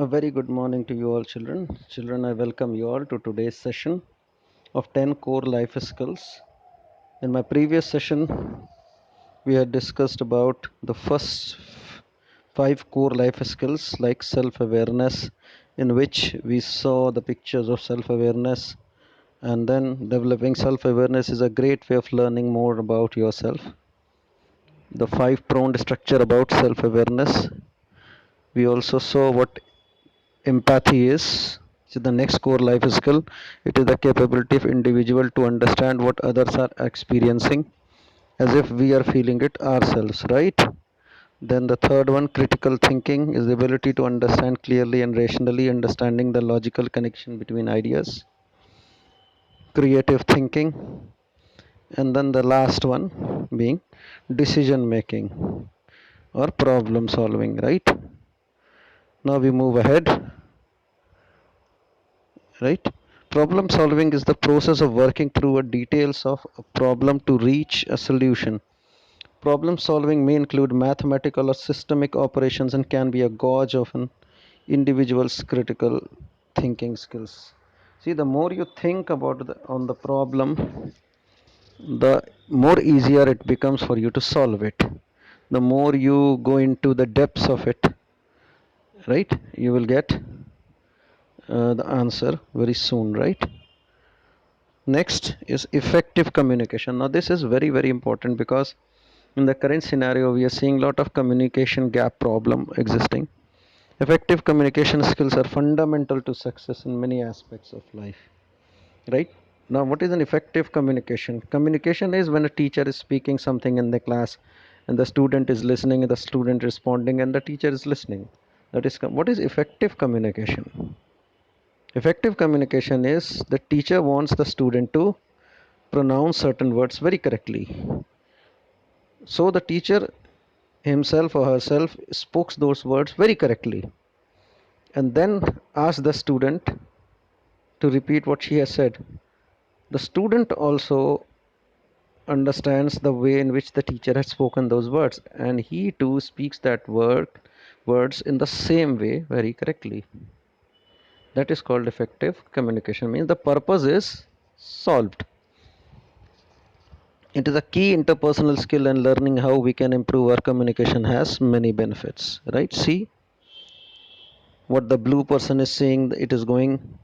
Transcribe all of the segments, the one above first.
A very good morning to you all, children. Children, I welcome you all to today's session of 10 core life skills. In my previous session, we had discussed about the first five core life skills like self awareness, in which we saw the pictures of self awareness, and then developing self awareness is a great way of learning more about yourself. The five pronged structure about self awareness. We also saw what empathy is the next core life skill. It is the capability of individual to understand what others are experiencing as if we are feeling it ourselves, right? Then the third one, critical thinking, is the ability to understand clearly and rationally, understanding the logical connection between ideas. Creative thinking, and then the last one being decision making or problem solving, right? Now we move ahead. Right, problem solving is the process of working through a details of a problem to reach a solution. Problem solving may include mathematical or systemic operations and can be a gauge of an individual's critical thinking skills. See, the more you think about on the problem, the more easier it becomes for you to solve it. The more you go into the depths of it, right, you will get the answer very soon, right? Next is effective communication. Now, this is very, very important because in the current scenario, we are seeing a lot of communication gap problem existing. Effective communication skills are fundamental to success in many aspects of life, right? Now, what is an effective communication? Communication is when a teacher is speaking something in the class and the student is listening and the student responding and the teacher is listening. That is what is effective communication. Effective communication is the teacher wants the student to pronounce certain words very correctly. So the teacher himself or herself spoke those words very correctly and then asked the student to repeat what she has said. The student also understands the way in which the teacher has spoken those words and he too speaks that words in the same way very correctly. That is called effective communication. Means the purpose is solved. It is a key interpersonal skill, and learning how we can improve our communication has many benefits, right? See what the blue person is saying, it is going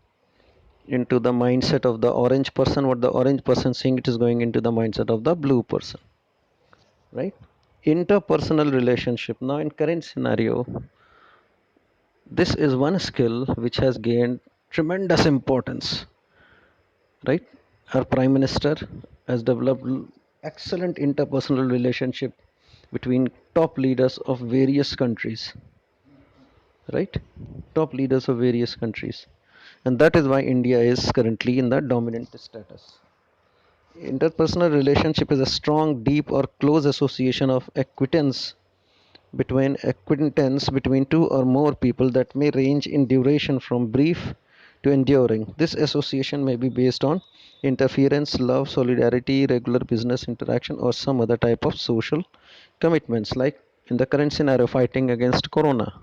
into the mindset of the orange person. What the orange person is saying, it is going into the mindset of the blue person, right? Interpersonal relationship. Now, in current scenario, this is one skill which has gained tremendous importance, right? Our prime minister has developed excellent interpersonal relationship between top leaders of various countries, right? Top leaders of various countries, and that is why India is currently in the dominant status. Interpersonal relationship is a strong, deep, or close association of acquaintance between two or more people that may range in duration from brief to enduring. This association may be based on interference, love, solidarity, regular business interaction, or some other type of social commitments, like in the current scenario fighting against corona.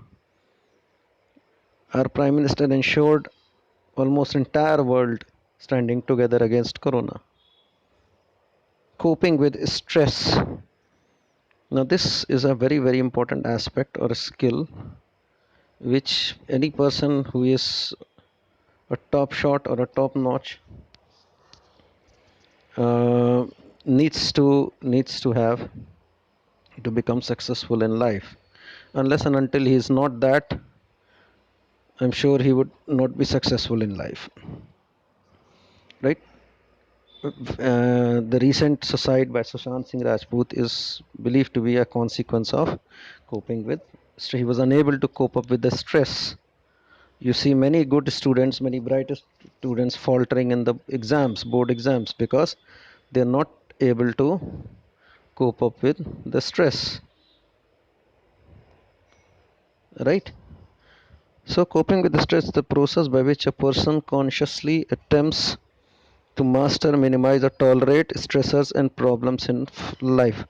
Our prime minister ensured almost entire world standing together against corona. Coping with stress. Now this is a very, very important aspect or a skill which any person who is a top shot or a top notch uh, needs to have to become successful in life. Unless and until he is not that, I'm sure he would not be successful in life, right? The recent suicide by Sushant Singh Rajput is believed to be a consequence of coping with. He was unable to cope up with the stress. You see many good students, many bright students faltering in the exams, board exams, because they are not able to cope up with the stress, right? So coping with the stress is the process by which a person consciously attempts to master, minimize, or tolerate stressors and problems in life,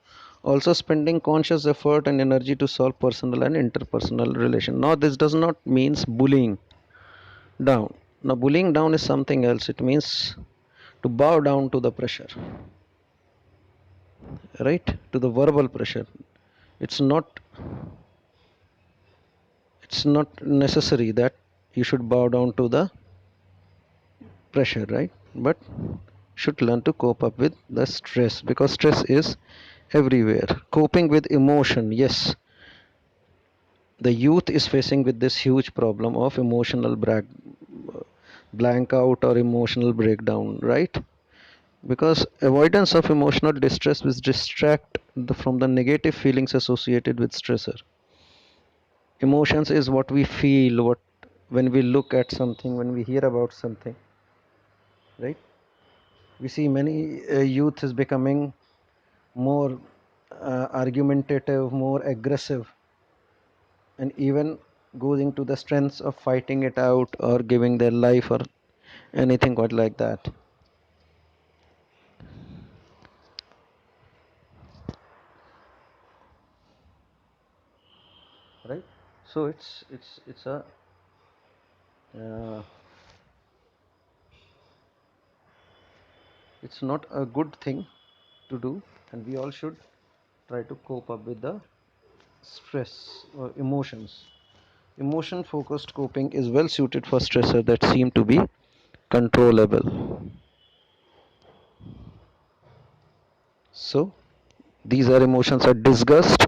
Also spending conscious effort and energy to solve personal and interpersonal relation. Now this does not means bullying down. Now bullying down is something else. It means to bow down to the pressure, right? To the verbal pressure. It's not it's not necessary that you should bow down to the pressure, right? But should learn to cope up with the stress, because stress is everywhere. Coping with emotion, yes, the youth is facing with this huge problem of emotional blank out or emotional breakdown, right? Because avoidance of emotional distress will distract from the negative feelings associated with stressor. Emotions is what we feel, what when we look at something, when we hear about something, right? We see many youth is becoming more argumentative, more aggressive, and even going to the strengths of fighting it out or giving their life or anything quite like that, right? So it's a uh, it's not a good thing to do, and we all should try to cope up with the stress or emotions. Emotion focused coping is well suited for stressor that seem to be controllable. So these are emotions are disgust,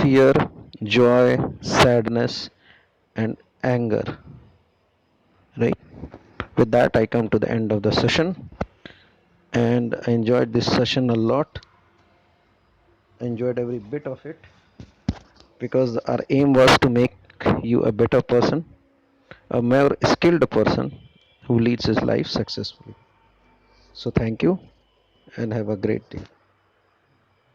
fear, joy, sadness, and anger. Right? With that, I come to the end of the session, and I enjoyed this session a lot. I enjoyed every bit of it because our aim was to make you a better person, a more skilled person who leads his life successfully. So, thank you and have a great day.